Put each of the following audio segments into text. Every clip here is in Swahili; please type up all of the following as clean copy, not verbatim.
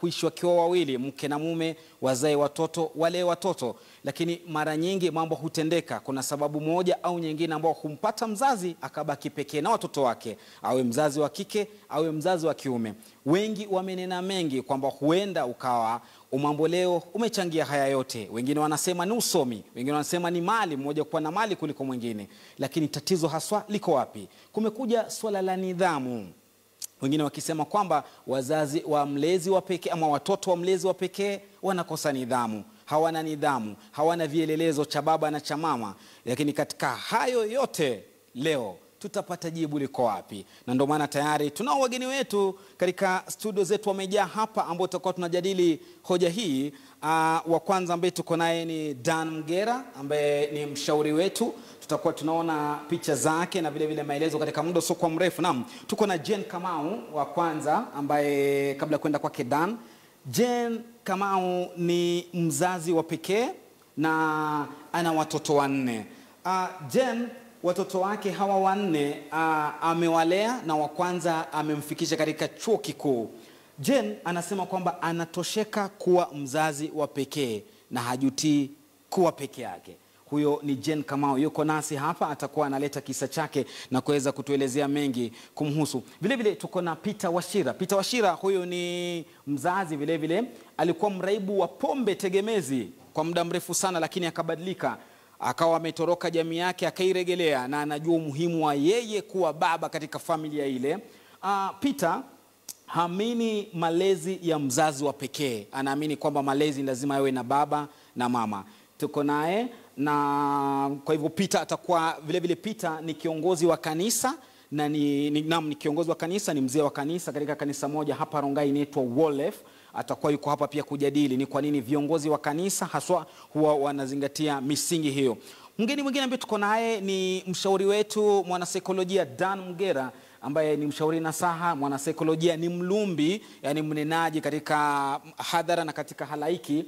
kuishi wakiwa wawili, mke na mume, wazae watoto, walee watoto. Lakini mara nyingi mambo hutendeka, kuna sababu moja au nyingine ambao humpata mzazi akabaki pekee na watoto wake, awe mzazi wa kike, awe mzazi wa kiume. Wengi wamenena mengi kwamba huenda ukawa umambo leo umechangia haya yote. Wengine wanasema ni usomi, wengine wanasema ni mali, mmoja kuwa na mali kuliko mwingine. Lakini tatizo haswa liko wapi? Kumekuja swala la nidhamu. Wengine wakisema kwamba wazazi wa mlezi wa pekee ama watoto wa mlezi wa pekee wanakosa nidhamu, hawana nidhamu, hawana vielelezo cha baba na cha mama. Lakini katika hayo yote leo tutapata jibu liko wapi? Na ndio maana tayari tunao wageni wetu katika studio zetu wamejaa hapa, ambao tutakuwa tunajadili hoja hii. Wa kwanza ambaye tuko naye ni Dan Mgera, ambaye ni mshauri wetu. Tutakuwa tunaona picha zake na vile vile maelezo katika muda sio kwa mrefu. Naam, tuko na Jane Kamau wa kwanza, ambaye kabla kwenda kwake Dan, Jane Kamau ni mzazi wa pekee na ana watoto 4. Jane, watoto wake hawa 4 amewalea na wa kwanza amemfikisha katika chuo kikuu. Jane anasema kwamba anatosheka kuwa mzazi wa pekee na hajutii kuwa peke yake. Huyo ni Jane Kamau, yuko nasi hapa, atakuwa analeta kisa chake na kuweza kutuelezea mengi kumhusu. Vile vile tuko na Peter Wachira. Peter Wachira huyo ni mzazi vile vile, alikuwa mraibu wa pombe tegemezi kwa muda mrefu sana, lakini akabadilika, akawa ametoroka jamii yake akairegelea, na anajua umuhimu wa yeye kuwa baba katika familia ile. Peter haamini malezi ya mzazi wa pekee, anaamini kwamba malezi lazima yawe na baba na mama. Tuko naye, na kwa hivyo Peter atakuwa vile vile, Peter ni kiongozi wa kanisa na ni kiongozi wa kanisa, ni mzee wa kanisa katika kanisa moja hapa Rongai inaitwa Wolef. Atakuwa yuko hapa pia kujadili ni kwa nini viongozi wa kanisa haswa huwa wanazingatia misingi hiyo. Mgeni mwingine ambaye tuko naye ni mshauri wetu, mwanasaikolojia Dan Mgera, ambaye ni mshauri nasaha, mwanasaikolojia, ni mlumbi, yani mnenaji katika hadhara na katika halaiki.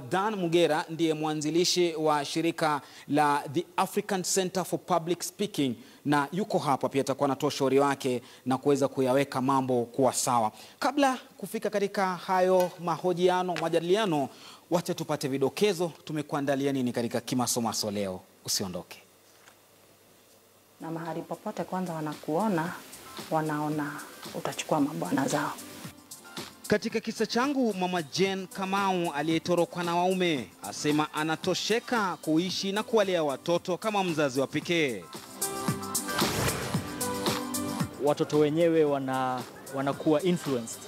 Dan Mgera ndiye mwanzilishi wa shirika la The African Center for Public Speaking, na yuko hapa pia atakuwa anatoa ushauri wake na kuweza kuyaweka mambo kuwa sawa. Kabla kufika katika hayo mahojiano, majadiliano, wacha tupate vidokezo tumekuandalia nini katika kimasomaso leo. Usiondoke. Na mahali popote kwanza wanakuona, wanaona utachukua mabwana zao. Katika kisa changu, mama Jane Kamau aliyetorokwa na waume asema anatosheka kuishi na kuwalea watoto kama mzazi wa pekee. Watoto wenyewe wanakuwa influenced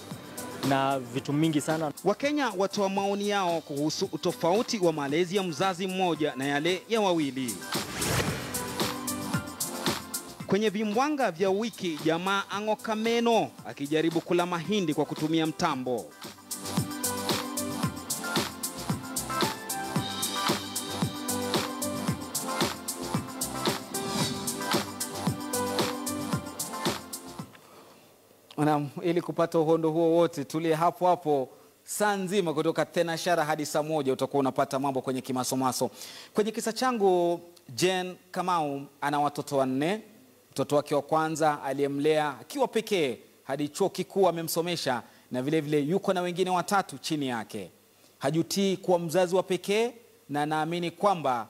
na vitu mingi sana. Wakenya watoa maoni yao kuhusu utofauti wa malezi ya mzazi mmoja na yale ya wawili. Kwenye vimbwanga vya wiki, jamaa ang'oka meno akijaribu kula mahindi kwa kutumia mtambo. Ili kupata uhondo huo wote, tulie hapo hapo saa nzima kutoka tena shara hadi saa 1 utakuwa unapata mambo kwenye kimasomaso. Kwenye kisa changu, Jane Kamau ana watoto 4. Mtoto wake wa kwanza aliyemlea akiwa pekee hadi chuo kikuu amemsomesha, na vile vile yuko na wengine 3 chini yake. Hajutii kuwa mzazi wa pekee, na naamini kwamba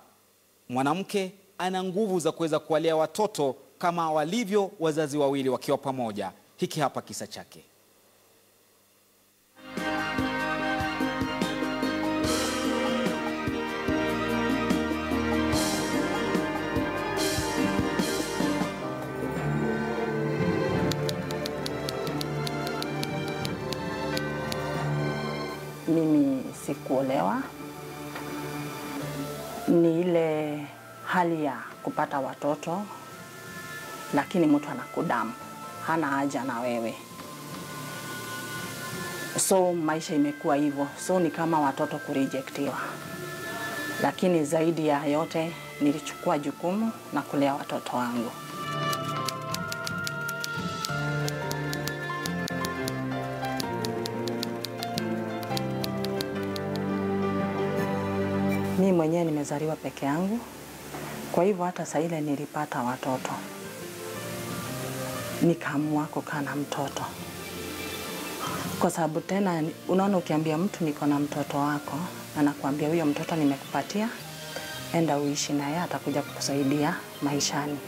mwanamke ana nguvu za kuweza kuwalea watoto kama walivyo wazazi wawili wakiwa pamoja. Hiki hapa kisa chake. Mimi sikuolewa, ni ile hali ya kupata watoto, lakini mtu anakudamu, hana haja na wewe. So maisha imekuwa hivyo, so ni kama watoto kurejectiwa. Lakini zaidi ya yote nilichukua jukumu na kulea watoto wangu. Mimi mwenyewe nimezaliwa peke yangu, kwa hivyo hata saa ile nilipata watoto, nikaamua kukaa na mtoto. Kwa sababu tena unaona ukiambia mtu niko na mtoto wako, anakuambia huyo mtoto nimekupatia, enda uishi naye, atakuja kukusaidia maishani.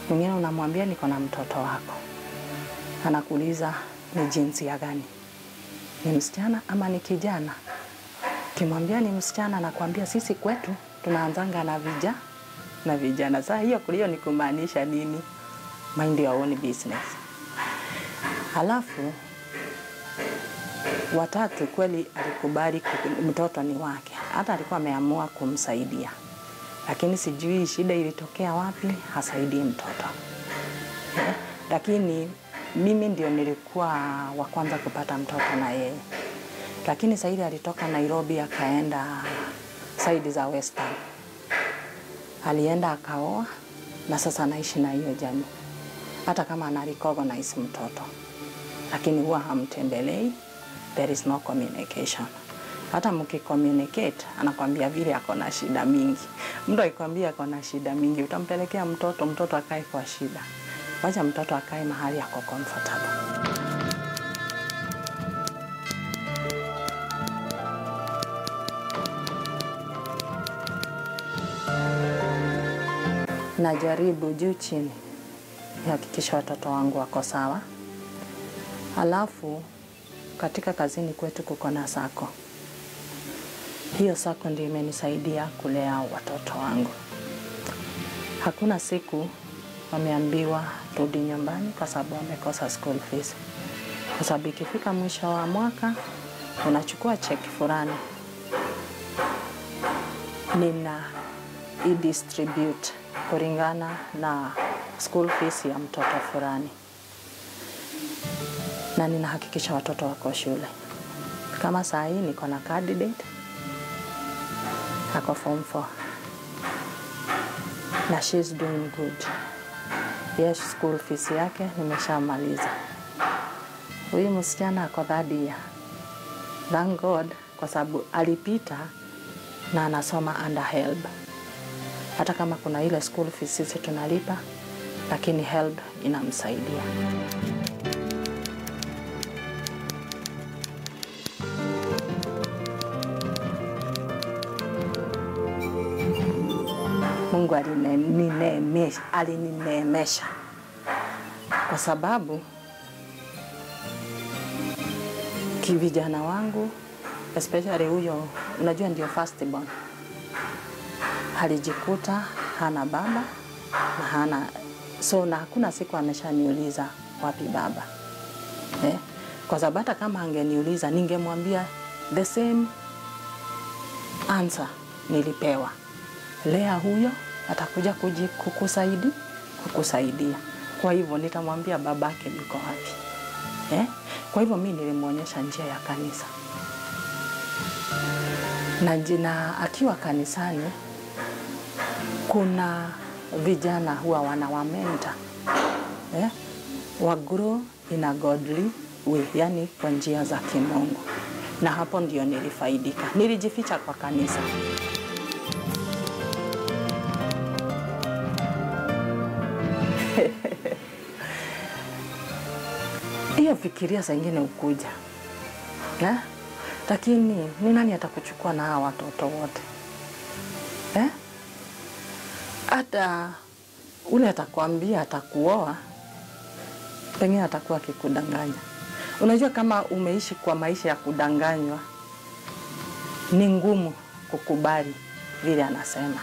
Mwingine unamwambia niko na mtoto wako, anakuuliza ni jinsia gani, ni msichana ama ni kijana. Kimwambia ni msichana, anakuambia sisi kwetu tunaanzanga na vijana. Sasa hiyo kulio ni kumaanisha nini? Mind your own business. Halafu watatu kweli alikubali mtoto ni wake, hata alikuwa ameamua kumsaidia, lakini sijui shida ilitokea wapi hasaidii mtoto. Lakini mimi ndio nilikuwa wa kwanza kupata mtoto na yeye, lakini Saidi alitoka Nairobi akaenda side za Western, alienda akaoa na sasa anaishi na hiyo jamii. Hata kama anarecognize mtoto, lakini huwa hamtembelei. There is no communication. Hata mkicommunicate anakwambia vile ako na shida mingi. Mtu akikwambia ako na shida mingi, utampelekea mtoto akae kwa shida. Wacha mtoto akae mahali yako comfortable. Najaribu juu chini hakikisha watoto wangu wako sawa. Alafu katika kazini kwetu kuko na sako. Hiyo sako ndio imenisaidia kulea watoto wangu. Hakuna siku wameambiwa rudi nyumbani kwa sababu wamekosa school fees. Kwa sababu ikifika mwisho wa mwaka unachukua cheki fulani, nina i-distribute kulingana na school fees ya mtoto fulani, na ninahakikisha watoto wako shule. Kama saa hii niko na candidate ako form 4 na she's doing good. Yes, school fees yake nimeshamaliza. Huyu msichana ako third year. Thank God kwa sababu alipita na anasoma under HELB. Hata kama kuna ile school fees sisi tunalipa, lakini HELB inamsaidia. Mungu alinineemesha kwa sababu kivijana wangu, especially huyo, unajua ndio first born, alijikuta hana baba na hana, so na hakuna siku ameshaniuliza wapi baba. Kwa sababu hata kama angeniuliza ningemwambia the same answer nilipewa. Lea huyo atakuja kukusaidia. Kwa hivyo nitamwambia babake yuko wapi. Kwa hivyo mimi nilimuonyesha njia ya kanisa. Na akiwa kanisani kuna vijana huwa wanawamenta. Wa grow in a godly way, yani kwa njia za kimungu. Na hapo ndio nilifaidika. Nilijificha kwa kanisa. Hiyo fikiria saa ingine ukuja. Lakini ni nani atakuchukua na hawa watoto wote? Hata ule atakwambia atakuoa, pengine atakuwa akikudanganya. Unajua kama umeishi kwa maisha ya kudanganywa, ni ngumu kukubali vile anasema.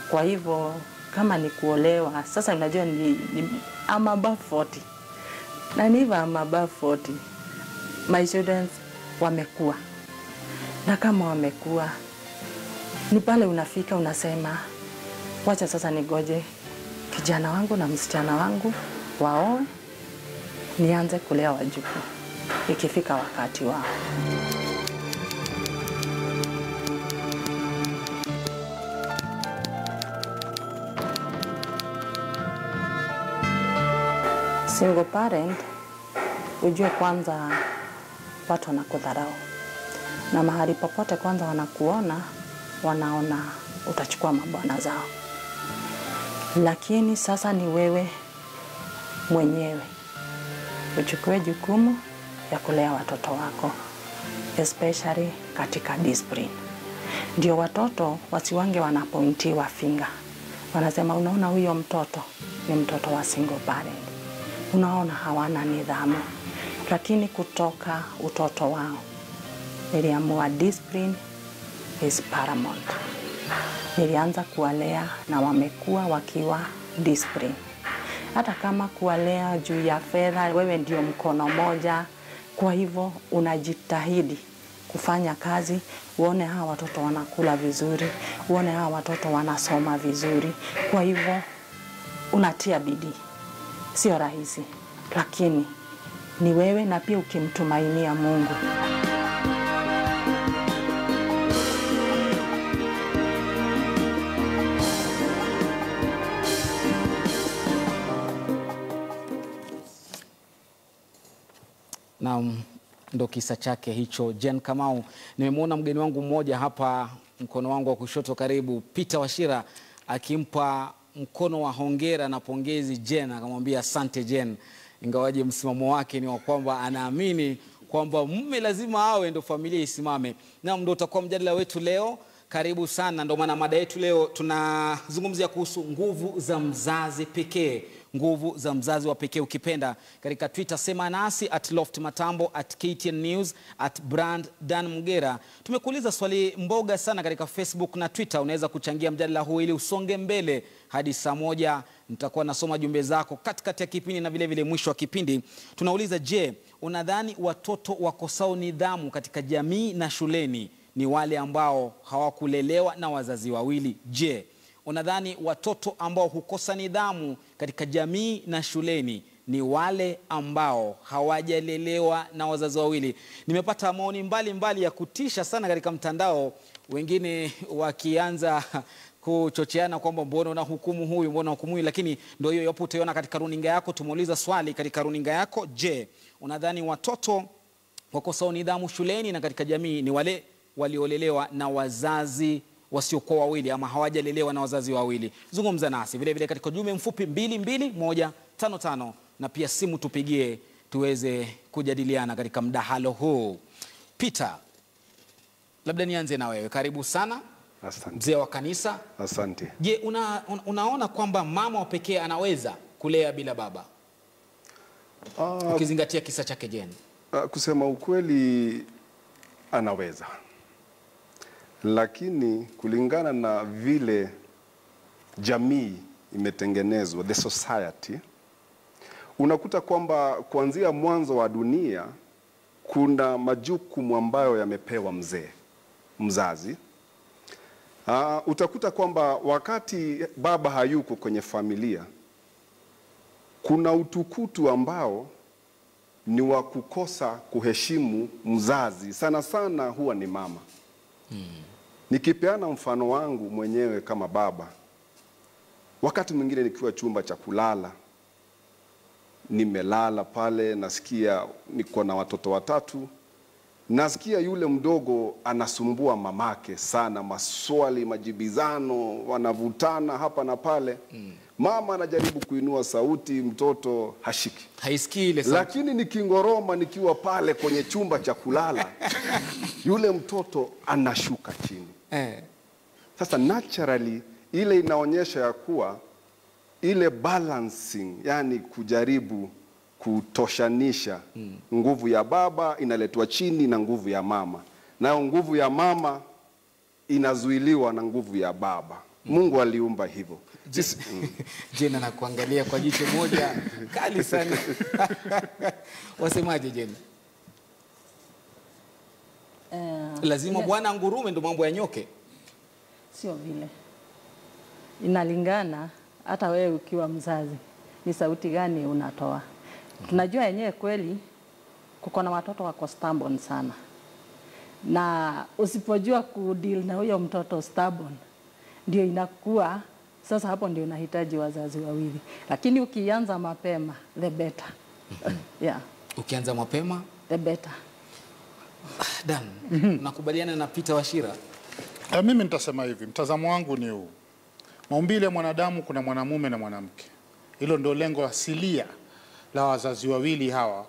Kwa hivyo kama ni kuolewa, sasa unajua I'm above 40. Na niva I'm above 40. My children wamekuwa. Na kama wamekuwa, ni pale unafika unasema, wacha sasa nigoje kijana wangu na msichana wangu waoe, nianze kulea wajukuu ikifika wakati wao. Single parent, ujue kwanza watu wanakudharau. Na mahali popote kwanza wanakuona, wanaona utachukua mabwana zao. Lakini sasa ni wewe mwenyewe uchukue jukumu ya kulea watoto wako, especially katika discipline. Ndio watoto wasiwange wanapointiwa finger. Wanasema unaona huyo mtoto ni mtoto wa single parent. Unaona hawana nidhamu. Lakini kutoka utoto wao niliamua discipline is paramount. Nilianza kuwalea na wamekuwa wakiwa discipline. Hata kama kuwalea juu ya fedha, wewe ndio mkono moja, kwa hivyo unajitahidi kufanya kazi, uone hawa watoto wanakula vizuri, uone hawa watoto wanasoma vizuri. Kwa hivyo unatia bidii. Sio rahisi, lakini ni wewe na pia ukimtumainia Mungu. Na ndo kisa chake hicho Jane Kamau. Nimemwona mgeni wangu mmoja hapa mkono wangu wa kushoto karibu, Peter Wachira, akimpa mkono wa hongera na pongezi Jane, akamwambia asante Jane, ingawaje msimamo wake ni wa kwamba anaamini kwamba mume lazima awe ndo familia isimame. Na ndo utakuwa mjadala wetu leo. Karibu sana. Ndo maana mada yetu leo tunazungumzia kuhusu nguvu za mzazi pekee. Nguvu za mzazi wa pekee ukipenda. Katika Twitter sema nasi @LoftMatambo, @KTN News, @Brand Dan Mugera. Tumekuuliza swali mboga sana katika Facebook na Twitter. Unaweza kuchangia mjadala huu ili usonge mbele hadi saa 1. Nitakuwa nasoma jumbe zako katikati ya kipindi na vile vile mwisho wa kipindi. Tunauliza, je, unadhani watoto wakosao nidhamu katika jamii na shuleni ni wale ambao hawakulelewa na wazazi wawili? Je, unadhani watoto ambao hukosa nidhamu katika jamii na shuleni ni wale ambao hawajalelewa na wazazi wawili? Nimepata maoni mbali ya kutisha sana katika mtandao, wengine wakianza kuchocheana kwamba mbona unahukumu huyu, mbona hukumu huyu. Lakini ndio hiyo yapo, utaiona katika runinga yako. Tumeuliza swali katika runinga yako, je, unadhani watoto wakosao nidhamu shuleni na katika jamii ni wale waliolelewa na wazazi wasiokuwa wawili ama hawajalelewa na wazazi wawili? Zungumza nasi vile vile katika jumbe mfupi 22155 na pia simu tupigie tuweze kujadiliana katika mdahalo huu. Peter, labda nianze na wewe. Karibu sana. Asante. Mzee wa kanisa. Asante. Je, unaona kwamba mama wa pekee anaweza kulea bila baba? Ukizingatia kisa chake Jane. Kusema ukweli anaweza. Lakini kulingana na vile jamii imetengenezwa, the society, unakuta kwamba kuanzia mwanzo wa dunia kuna majukumu ambayo yamepewa mzazi. Utakuta kwamba wakati baba hayuko kwenye familia, kuna utukutu ambao ni wa kukosa kuheshimu mzazi. Sana sana huwa ni mama. Nikipeana mfano wangu mwenyewe kama baba, wakati mwingine nikiwa chumba cha kulala, nimelala pale, nasikia niko na watoto 3, nasikia yule mdogo anasumbua mamake sana, maswali, majibizano, wanavutana hapa na pale. Mama anajaribu kuinua sauti, mtoto hashiki, haisikii ile sauti. Lakini nikingoroma nikiwa pale kwenye chumba cha kulala, yule mtoto anashuka chini. Sasa naturally ile inaonyesha ya kuwa ile balancing, yani kujaribu kutoshanisha nguvu ya baba inaletwa chini na nguvu ya mama, nayo nguvu ya mama inazuiliwa na nguvu ya baba. Mungu aliumba hivyo. Jena na kuangalia kwa jicho moja kali sana. Wasemaje Jena? Lazima bwana ngurume ndo mambo yanyoke? Sio vile. Inalingana hata wewe ukiwa mzazi ni sauti gani unatoa. Tunajua yenyewe kweli kuko na watoto wako stubborn sana. Na usipojua kudeal na huyo mtoto stubborn, ndio inakuwa sasa hapo ndio unahitaji wazazi wawili. Lakini ukianza mapema the better. Yeah. Ukianza mapema the better. Dan, nakubaliana na Peter Wachira. Mimi nitasema hivi, mtazamo wangu ni huu. Maumbile ya mwanadamu kuna mwanamume na mwanamke. Hilo ndio lengo asilia la wazazi wawili hawa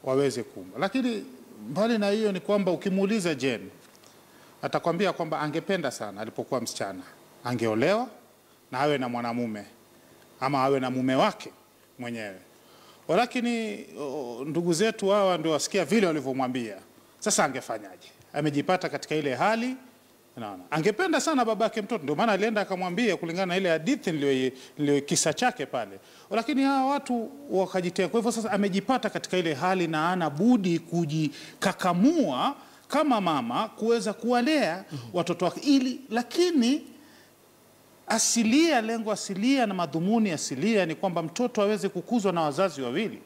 waweze kuumba. Lakini mbali na hiyo ni kwamba ukimuuliza Jane, atakwambia kwamba angependa sana alipokuwa msichana angeolewa na awe na mwanamume ama awe na mume wake mwenyewe. Lakini ndugu zetu hawa ndio wasikia vile walivyomwambia. Sasa angefanyaje? Amejipata katika ile hali, unaona. Angependa sana babake mtoto, ndio maana alienda akamwambia kulingana na ile hadithi nilio kisa chake pale. Lakini hawa watu wakajitenga. Kwa hivyo sasa amejipata katika ile hali na ana budi kujikakamua kama mama kuweza kuwalea watoto wake lakini asilia, lengo asilia na madhumuni asilia ni kwamba mtoto aweze kukuzwa na wazazi wawili.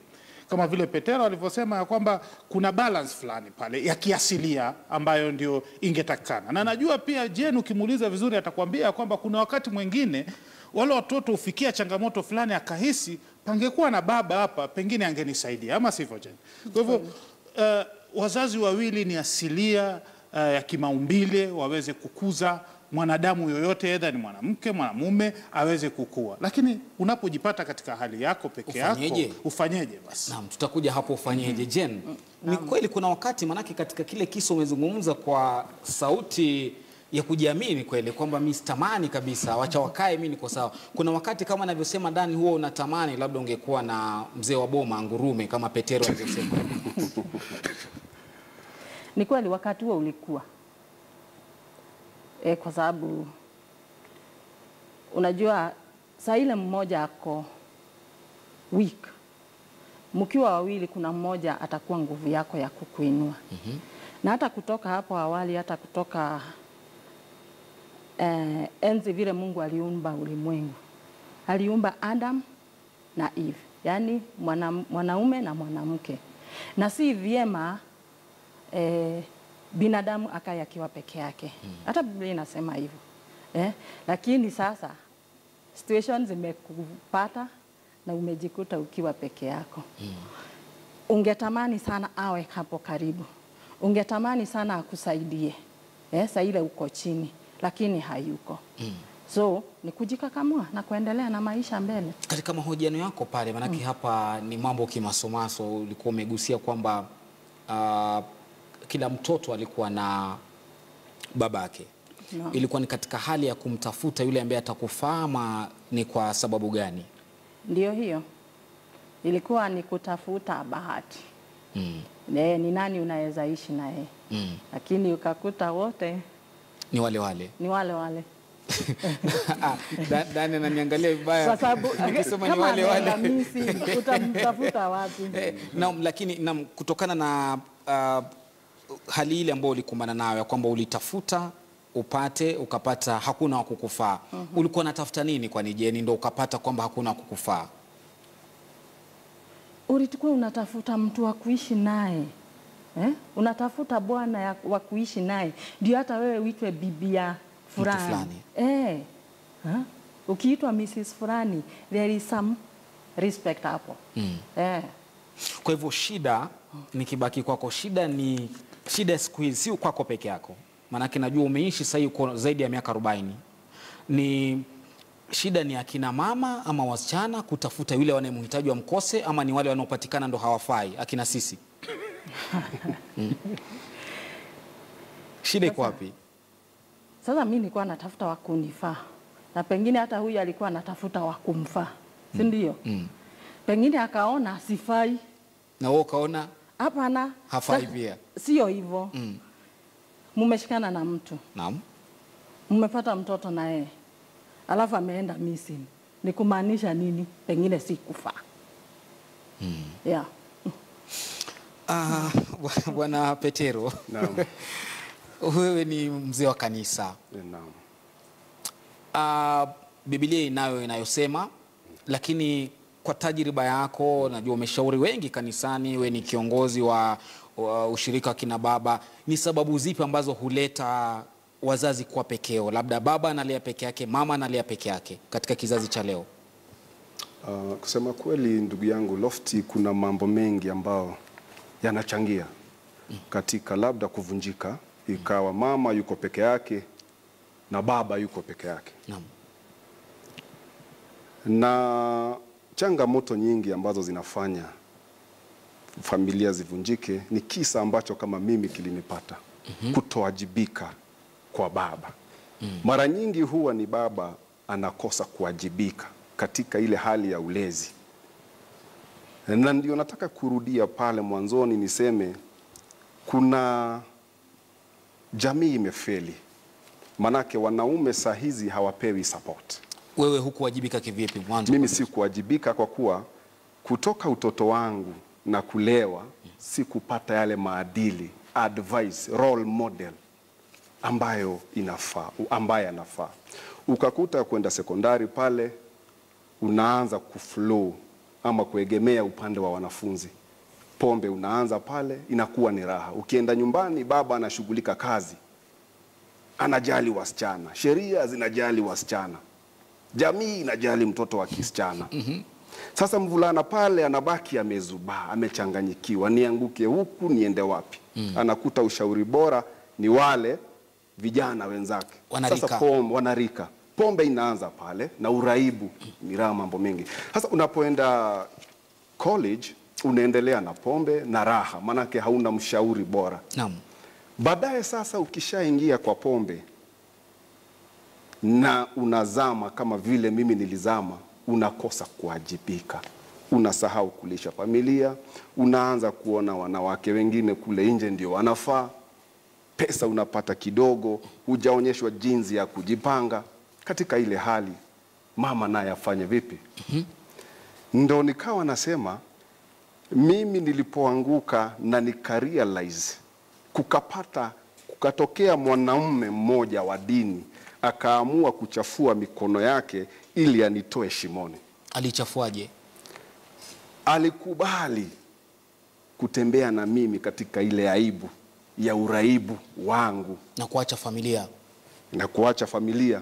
Kama vile Petero alivyosema ya kwamba kuna balance fulani pale ya kiasilia ambayo ndio ingetakana. Na najua pia Jane ukimuuliza vizuri atakwambia kwamba kuna wakati mwingine wale watoto ufikia changamoto fulani akahisi pangekuwa na baba hapa pengine angenisaidia, ama sivyo Jane? Kwa hivyo wazazi wawili ni asilia ya kimaumbile waweze kukuza mwanadamu yoyote, aidha ni mwanamke mwanamume, aweze kukua. Lakini unapojipata katika hali yako peke yako ufanyeje basi? Naam, tutakuja hapo ufanyeje. Jane, ni kweli kuna wakati, manake katika kile kisa umezungumza kwa sauti ya kujiamini kweli kwamba mimi sitamani kabisa, wacha wakae, mimi niko sawa. Kuna wakati kama anavyosema Dani, huo unatamani labda ungekuwa na mzee wa boma ngurume kama Petero alivyosema. Ni kweli wakati huo ulikuwa kwa sababu unajua saa ile mmoja ako weak, mkiwa wawili kuna mmoja atakuwa nguvu yako ya kukuinua. Na hata kutoka hapo awali, hata kutoka enzi vile Mungu aliumba ulimwengu, aliumba Adam na Eve, yani mwanaume na mwanamke, na si vyema binadamu akae akiwa peke yake. Hata Biblia inasema hivyo. Lakini sasa situations zimekupata na umejikuta ukiwa peke yako. Ungetamani sana awe hapo karibu. Ungetamani sana akusaidie. Saa ile uko chini, lakini hayuko. So ni kujikakamua na kuendelea na maisha mbele. Katika mahojiano yako pale, manake hapa ni mambo kimasomaso, ulikuwa umegusia kwamba kila mtoto alikuwa na babake. Ilikuwa ni katika hali ya kumtafuta yule ambaye atakufaa, ama ni kwa sababu gani? Ndio hiyo. Ilikuwa ni kutafuta bahati. Ni nani unaweza ishi naye. Lakini ukakuta wote ni wale wale. Ni wale wale. Dani ananiangalia vibaya. Kwa sababu nikisema ni wale wale. Mimi utamtafuta wapi? Lakini kutokana na hali ile ambayo ulikumbana nayo kwamba ulitafuta upate ukapata hakuna wa kukufaa. Ulikuwa unatafuta nini kwani Jane ndio ukapata kwamba hakuna wa kukufaa? Ulikuwa unatafuta mtu wa kuishi naye. Unatafuta bwana wa kuishi naye ndio hata wewe uitwe bibia fulani. Ukiitwa Mrs. fulani there is some respect hapo. Kwa hivyo shida nikibaki kwako, shida siku hizi si kwako peke yako. Maana najua umeishi sasa uko zaidi ya miaka 40. Ni shida ni akina mama ama wasichana kutafuta yule wanayemhitaji wa mkose, ama ni wale wanaopatikana ndo hawafai akina sisi? Shida iko wapi? Sasa mimi nilikuwa natafuta wa kunifaa. Na pengine hata huyu alikuwa anatafuta wa kumfaa. Si ndio? Pengine akaona sifai. Na wewe ukaona hapana, hafai pia. Sio hivyo. Mumeshikana na mtu. Naam. Mmepata mtoto na yeye. Alafu ameenda missing. Ni kumaanisha nini? Pengine si kufaa. Bwana Petero. Naam. Wewe ni mzee wa kanisa. Naam. Biblia inayosema, lakini kwa tajriba yako najua umeshauri wengi kanisani, wewe ni kiongozi wa ushirika wa kina baba, ni sababu zipi ambazo huleta wazazi kuwa pekeo? Labda baba analea peke yake, mama analea peke yake katika kizazi cha leo. Kusema kweli ndugu yangu Lofty, kuna mambo mengi ambao yanachangia katika labda kuvunjika, ikawa mama yuko peke yake na baba yuko peke yake. Naam. Na changamoto nyingi ambazo zinafanya familia zivunjike ni kisa ambacho kama mimi kilinipata. Kutowajibika kwa baba. Mara nyingi huwa ni baba anakosa kuwajibika katika ile hali ya ulezi. Na ndio nataka kurudia pale mwanzoni niseme kuna jamii imefeli. Manake wanaume saa hizi hawapewi support. Wewe hukuwajibika kivipi mwanzo? Mimi si kuwajibika kwa kuwa kutoka utoto wangu na kulewa si kupata yale maadili, advice, role model ambayo inafaa, ambaye anafaa. Ukakuta kwenda sekondari pale unaanza kuflow ama kuegemea upande wa wanafunzi. Pombe unaanza pale inakuwa ni raha. Ukienda nyumbani baba anashughulika kazi. Anajali wasichana, sheria zinajali wasichana. Jamii inajali mtoto wa kisichana. Sasa mvulana pale anabaki amezubaa, amechanganyikiwa, nianguke huku niende wapi? Anakuta ushauri bora ni wale vijana wenzake. Wanarika. Sasa wanarika. Pombe inaanza pale na uraibu, miraa, mambo mengi. Sasa unapoenda college unaendelea na pombe na raha, manake hauna mshauri bora. Naam. Baadaye sasa ukishaingia kwa pombe na unazama kama vile mimi nilizama, unakosa kuwajibika. Unasahau kulisha familia, unaanza kuona wanawake wengine kule nje ndio wanafaa. Pesa unapata kidogo, hujaonyeshwa jinsi ya kujipanga. Katika ile hali mama naye afanye vipi? Ndo nikawa nasema mimi nilipoanguka na nikarealize, kukatokea mwanaume mmoja wa dini akaamua kuchafua mikono yake ili anitoe shimoni. Alichafuaje? Alikubali kutembea na mimi katika ile aibu ya uraibu wangu Na kuacha familia. na kuacha familia.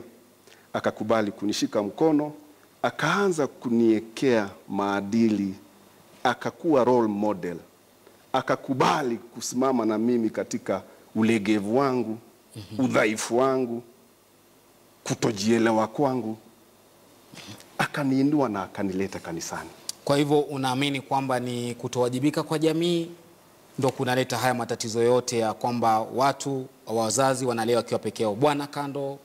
Akakubali kunishika mkono, akaanza kuniekea maadili, akakuwa role model. Akakubali kusimama na mimi katika ulegevu wangu, udhaifu wangu, kutojielewa kwangu. Akaniinua na akanileta kanisani. Kwa hivyo unaamini kwamba ni kutowajibika kwa jamii ndio kunaleta haya matatizo yote ya kwamba watu wazazi wanalea wakiwa peke yao, bwana kando,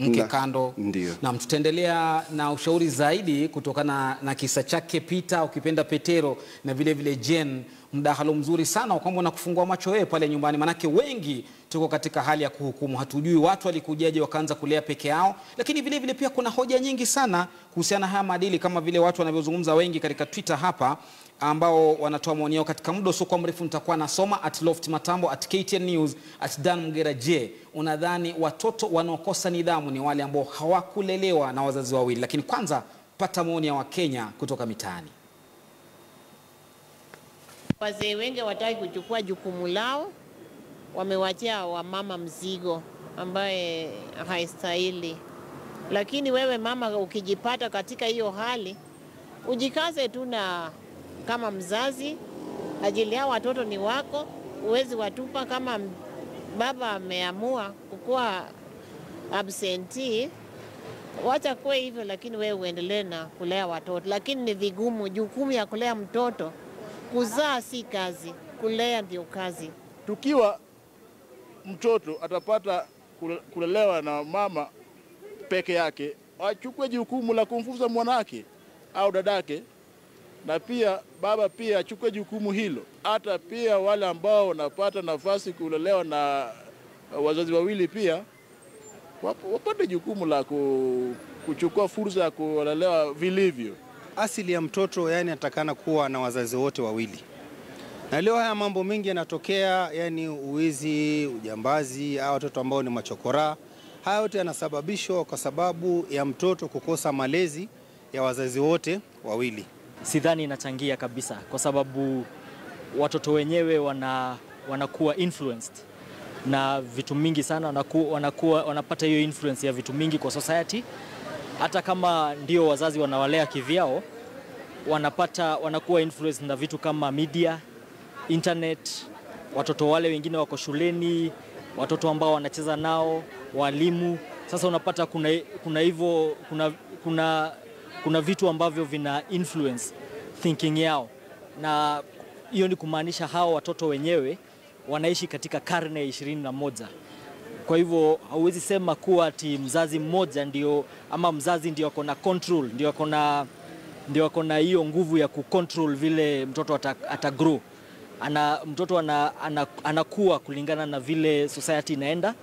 mke kando? Ndio. Na tutaendelea na ushauri zaidi kutokana na kisa chake Peter, ukipenda Petero, na vile vile Jen. Mdahalo mzuri sana wa kwamba unakufungua macho wewe pale nyumbani, manake wengi tuko katika hali ya kuhukumu, hatujui watu walikujaje wakaanza kulea peke yao. Lakini vile vile pia kuna hoja nyingi sana kuhusiana haya maadili, kama vile watu wanavyozungumza wengi katika Twitter hapa, ambao wanatoa maoni yao. Katika muda usio kwa mrefu nitakuwa nasoma @LoftMatambo, @KTN News, @Dan Mgera. Je, unadhani watoto wanaokosa nidhamu ni wale ambao hawakulelewa na wazazi wawili? Lakini kwanza pata maoni ya Wakenya kutoka mitaani. Wazee wengi wataki kuchukua jukumu lao, wamewachia wamama mzigo ambaye haistahili. Lakini wewe mama ukijipata katika hiyo hali, ujikaze tu na kama mzazi, ajili ya watoto ni wako, uwezi watupa. Kama baba ameamua kukuwa absentee, wacha kuwe hivyo, lakini wewe uendelee na kulea watoto. Lakini ni vigumu, jukumu ya kulea mtoto, kuzaa si kazi, kulea ndio kazi. Tukiwa mtoto atapata kulelewa na mama peke yake, achukue jukumu la kumfunza mwanake au dadake, na pia baba pia achukue jukumu hilo. Hata pia wale ambao wanapata nafasi kulelewa na wazazi wawili pia wapate jukumu la kuchukua fursa ya kulelewa vilivyo. Asili ya mtoto yani atakana kuwa na wazazi wote wawili. Na leo haya mambo mengi yanatokea, yani uwizi, ujambazi, au watoto ambao ni machokora. Haya yote yanasababishwa kwa sababu ya mtoto kukosa malezi ya wazazi wote wawili. Sidhani inachangia kabisa, kwa sababu watoto wenyewe wanakuwa influenced na vitu mingi sana, wanapata hiyo influence ya vitu mingi kwa society. Hata kama ndio wazazi wanawalea kivyao, wanakuwa influenced na vitu kama media, internet, watoto wale wengine wako shuleni, watoto ambao wanacheza nao, walimu. Sasa unapata kuna vitu ambavyo vina influence thinking yao, na hiyo ni kumaanisha hao watoto wenyewe wanaishi katika karne ya 21. Kwa hivyo hauwezi sema kuwa ati mzazi mmoja ndio ama mzazi ndio ako na control, ndio ako na hiyo nguvu ya kucontrol vile mtoto atagrow. Mtoto anakuwa kulingana na vile society inaenda.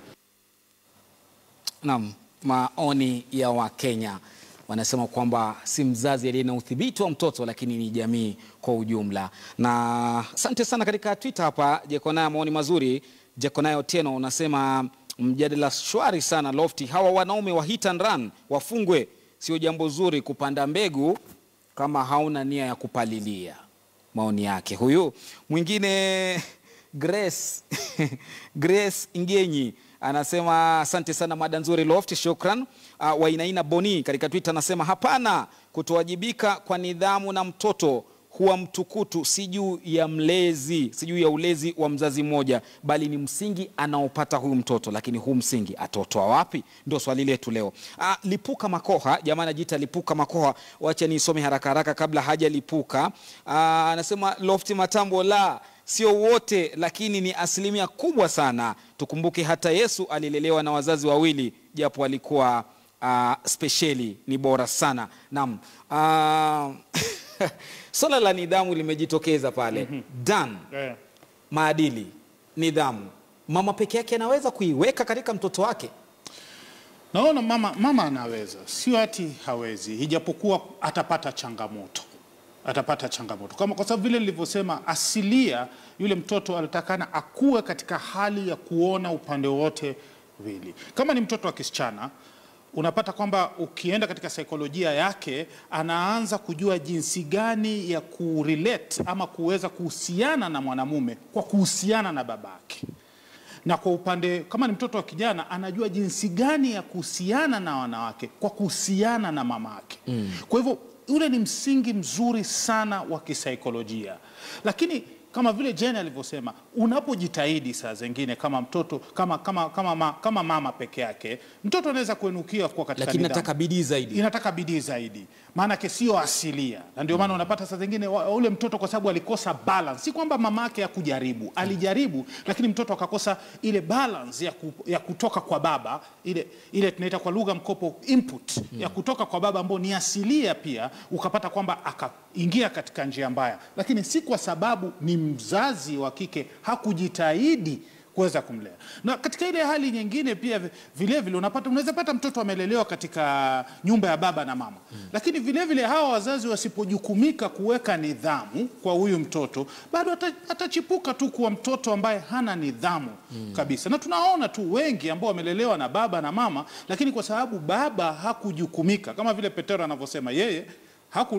Naam, maoni ya Wakenya wanasema kwamba si mzazi aliye na udhibiti wa mtoto, lakini ni jamii kwa ujumla. Na asante sana katika Twitter hapa, Jekonaya, maoni mazuri. Jekonaya Otieno unasema mjadala shwari sana Lofty, hawa wanaume wa hit and run wafungwe, sio jambo zuri kupanda mbegu kama hauna nia ya kupalilia. Maoni yake huyu. Mwingine Grace Ingenyi anasema asante sana mada nzuri Lofty, shukran. Wainaina Boni katika Twitter anasema hapana, kutowajibika kwa nidhamu na mtoto huwa mtukutu si juu ya ulezi wa mzazi mmoja, bali ni msingi anaopata huyu mtoto. Lakini huu msingi atotoa wapi? Ndio swali letu leo. Lipuka Makoha, jamaa anajiita Lipuka Makoha, wacha nisome haraka haraka kabla haja lipuka. Anasema Lofty Matambo, la sio wote, lakini ni asilimia kubwa sana. Tukumbuke hata Yesu alilelewa na wazazi wawili, japo alikuwa speciali, ni bora sana. Naam. Swala la nidhamu limejitokeza pale. Dan, maadili, nidhamu, mama peke yake anaweza kuiweka katika mtoto wake? Naona mama anaweza, sio ati hawezi, ijapokuwa atapata changamoto. Kama kwa sababu vile nilivyosema, asilia yule mtoto alitakana akue katika hali ya kuona upande wote wili. Kama ni mtoto wa kisichana, unapata kwamba ukienda katika saikolojia yake, anaanza kujua jinsi gani ya kurelate ama kuweza kuhusiana na mwanamume kwa kuhusiana na babake. Na kwa upande kama ni mtoto wa kijana, anajua jinsi gani ya kuhusiana na wanawake kwa kuhusiana na mamake. Kwa hivyo ule ni msingi mzuri sana wa kisaikolojia. Lakini kama vile Jane alivyosema, unapojitahidi saa zingine kama mtoto kama mama peke yake, mtoto anaweza kuenukia kwa katika lakini nidhamu. Inataka bidii zaidi. Maana yake sio asilia. Na ndio maana unapata saa zingine ule mtoto kwa sababu alikosa balance. Si kwamba mamake hakujaribu, alijaribu, lakini mtoto akakosa ile balance ya kutoka kwa baba, ile tunaita kwa lugha mkopo input ya kutoka kwa baba ambao ni asilia pia, ukapata kwamba akaingia katika njia mbaya. Lakini si kwa sababu ni mzazi wa kike hakujitahidi kuweza kumlea. Na katika ile hali nyingine pia vile vile unaweza pata mtoto amelelewa katika nyumba ya baba na mama. Lakini vile vile hawa wazazi wasipojukumika kuweka nidhamu kwa huyu mtoto, bado atachipuka tu kuwa mtoto ambaye hana nidhamu kabisa. Na tunaona tu wengi ambao wamelelewa na baba na mama, lakini kwa sababu baba hakujukumika, kama vile Petero anavyosema, yeye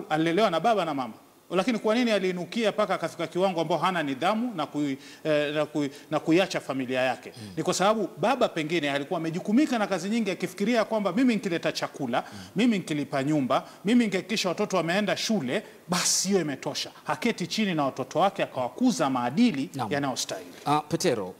alilelewa na baba na mama, lakini kwa nini aliinukia paka akafika kiwango ambao hana nidhamu na kuiacha familia yake? Ni kwa sababu baba pengine alikuwa amejukumika na kazi nyingi, akifikiria kwamba mimi nikileta chakula, mimi nikilipa nyumba, mimi nikihakikisha watoto wameenda shule, basi hiyo imetosha. Haketi chini na watoto wake akawakuza maadili yanayostahili. Petero,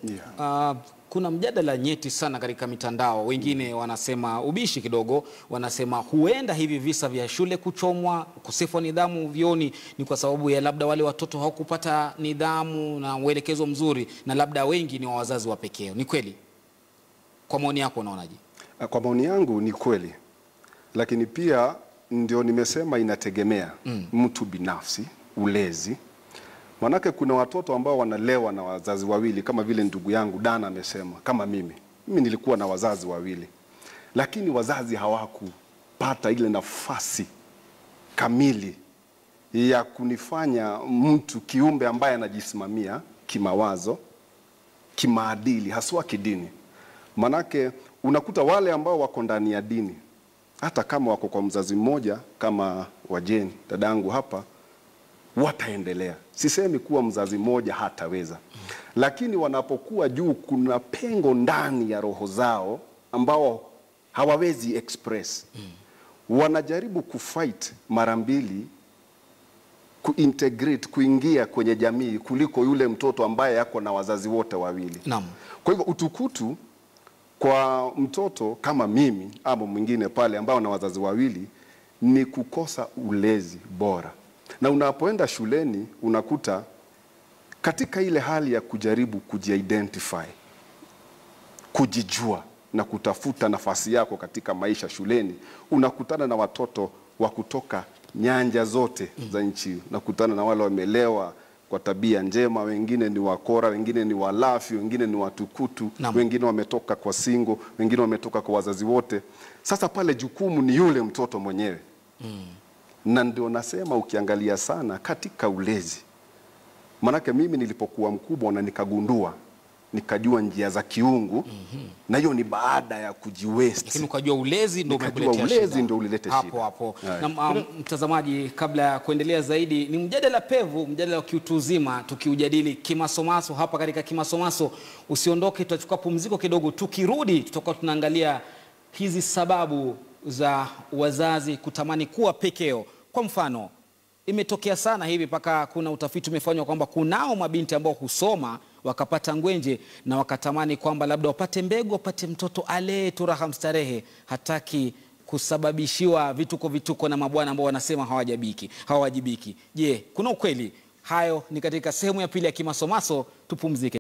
kuna mjadala nyeti sana katika mitandao. Wengine wanasema ubishi kidogo, wanasema huenda hivi visa vya shule kuchomwa, ukosefu wa nidhamu vioni ni kwa sababu ya labda wale watoto hawakupata nidhamu na uelekezo mzuri, na labda wengi ni wa wazazi wa pekee. Ni kweli? Kwa maoni yako unaonaje? Kwa maoni yangu ni kweli, lakini pia ndio nimesema inategemea mtu binafsi, ulezi. Manake kuna watoto ambao wanalewa na wazazi wawili, kama vile ndugu yangu Dana amesema. Kama mimi nilikuwa na wazazi wawili, lakini wazazi hawakupata ile nafasi kamili ya kunifanya mtu kiumbe ambaye anajisimamia kimawazo, kimaadili, haswa kidini. Manake unakuta wale ambao wako ndani ya dini, hata kama wako kwa mzazi mmoja kama wa Jane dadangu hapa, wataendelea. Sisemi kuwa mzazi mmoja hataweza, lakini wanapokuwa juu, kuna pengo ndani ya roho zao ambao hawawezi express. Wanajaribu kufight mara mbili kuintegrate, kuingia kwenye jamii kuliko yule mtoto ambaye yako na wazazi wote wawili. Kwa hivyo utukutu kwa mtoto kama mimi ama mwingine pale ambao na wazazi wawili ni kukosa ulezi bora. Na unapoenda shuleni unakuta Katika ile hali ya kujaribu kujiidentify, kujijua na kutafuta nafasi yako katika maisha shuleni, unakutana na watoto wa kutoka nyanja zote za nchi. Unakutana na wale wamelewa kwa tabia njema, wengine ni wakora, wengine ni walafi, wengine ni watukutu, wengine wametoka kwa singo, wengine wametoka kwa wazazi wote. Sasa pale jukumu ni yule mtoto mwenyewe. Na ndio nasema ukiangalia sana katika ulezi. Manake mimi nilipokuwa mkubwa na nikagundua, nikajua njia za kiungu, na hiyo ni baada ya kujiwest. Lakini ukajua ulezi ndio umekuletea shida. Ulezi ndio ulilete shida. Hapo. Na mtazamaji, kabla ya kuendelea zaidi, ni mjadala pevu, mjadala wa kiutu uzima, tukiujadili kimasomaso hapa katika Kimasomaso. Usiondoke, tutachukua pumziko kidogo. Tukirudi tutakuwa tunaangalia hizi sababu za wazazi kutamani kuwa pekeo. Kwa mfano, imetokea sana hivi mpaka kuna utafiti umefanywa kwamba kunao mabinti ambao husoma wakapata ngwenje na wakatamani kwamba labda wapate mbegu, wapate mtoto alee tu raha mstarehe, hataki kusababishiwa vituko na mabwana ambao wanasema hawajibiki. Je, kuna ukweli? Hayo ni katika sehemu ya pili ya Kimasomaso. Tupumzike.